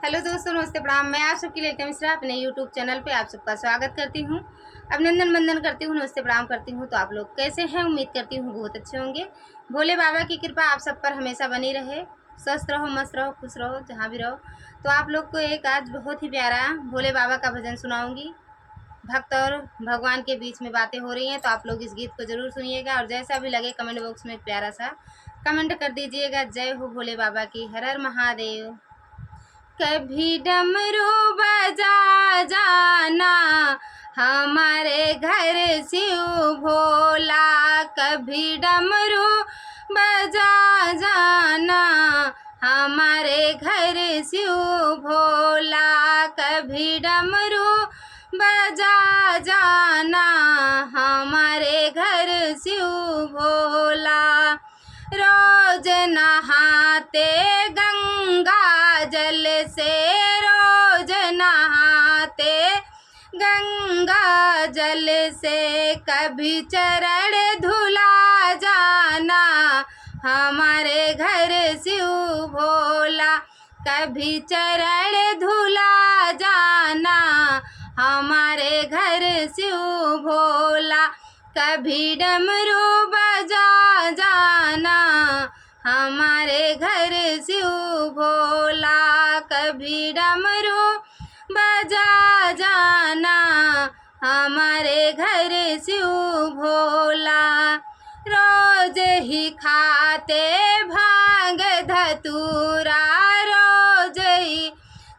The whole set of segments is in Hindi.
हेलो दोस्तों, नमस्ते, प्रणाम। मैं आप सबकी ललिता मिश्रा अपने यूट्यूब चैनल पे आप सबका स्वागत करती हूँ। अभिनंदन वंदन करती हूँ, नमस्ते प्रणाम करती हूँ। तो आप लोग कैसे हैं? उम्मीद करती हूँ बहुत अच्छे होंगे। भोले बाबा की कृपा आप सब पर हमेशा बनी रहे। स्वस्थ रहो, मस्त रहो, खुश रहो, जहाँ भी रहो। तो आप लोग को एक आज बहुत ही प्यारा भोले बाबा का भजन सुनाऊँगी। भक्त और भगवान के बीच में बातें हो रही हैं, तो आप लोग इस गीत को ज़रूर सुनिएगा और जैसा भी लगे कमेंट बॉक्स में प्यारा सा कमेंट कर दीजिएगा। जय हो भोले बाबा की, हर हर महादेव। कभी डमरू बजा जाना हमारे घर शिव भोला, कभी डमरू बजा जाना हमारे घर शिव भोला, कभी डमरू बजा जाना हमारे घर शिव भोला। रोज नहाते गंगा जल से, रोज नहाते गंगा जल से, कभी चरण धुला जाना हमारे घर शिव भोला, कभी चरण धुला जाना हमारे घर शिव भोला, कभी डमरू बजा जाना हमारे घर शिव भोला, कभी डमरू बजा जाना हमारे घर शिव भोला। रोज ही खाते भांग धतूरा, रोज ही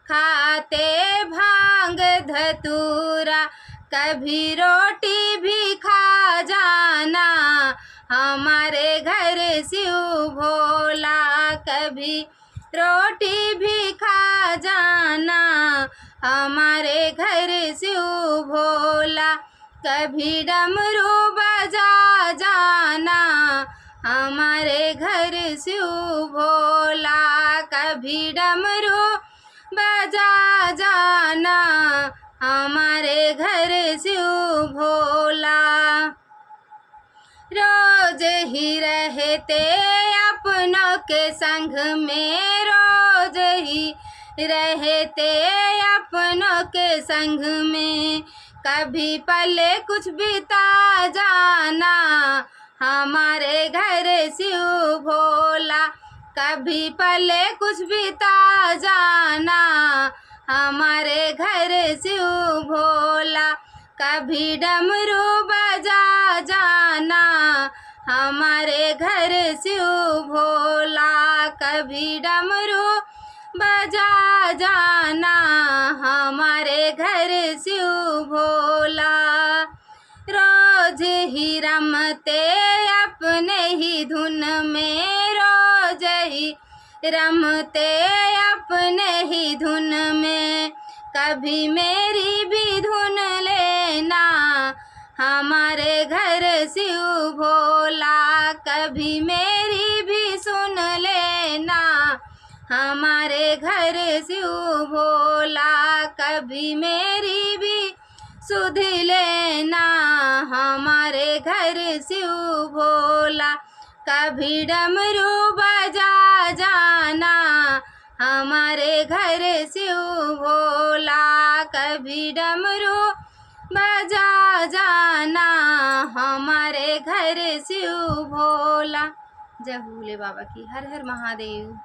खाते भांग धतूरा, कभी रोटी भी खा जाना हमारे घर शिव भोला, कभी रोटी भी खा जाना हमारे घर शिव भोला, कभी डमरू बजा जाना हमारे घर शिव भोला, कभी डमरू बजा जाना हमारे घर शिव भोला। रोज ही रहते अपनों के संग में, रोज ही रहते अपनों के संग में, कभी पले कुछ बिता जाना हमारे घर शिव भोला, कभी पले कुछ बिता जाना हमारे घर शिव भोला, कभी डमरू बजा जाना हमारे घर शिव भोला, कभी डमरू बजा जाना हमारे घर शिव भोला। रोज ही रमते अपने ही धुन में, रोज ही रमते अपने ही धुन में, कभी मेरी भी धुन लेना हमारे घर शिव भोला, कभी मेरी भी सुन लेना हमारे घर शिव भोला, कभी मेरी भी सुध लेना हमारे घर शिव भोला, कभी डमरू बजा जाना हमारे घर शिव भोला, कभी डमरू बजा जाना हमारे घर शिव भोला। जय भोले बाबा की, हर हर महादेव।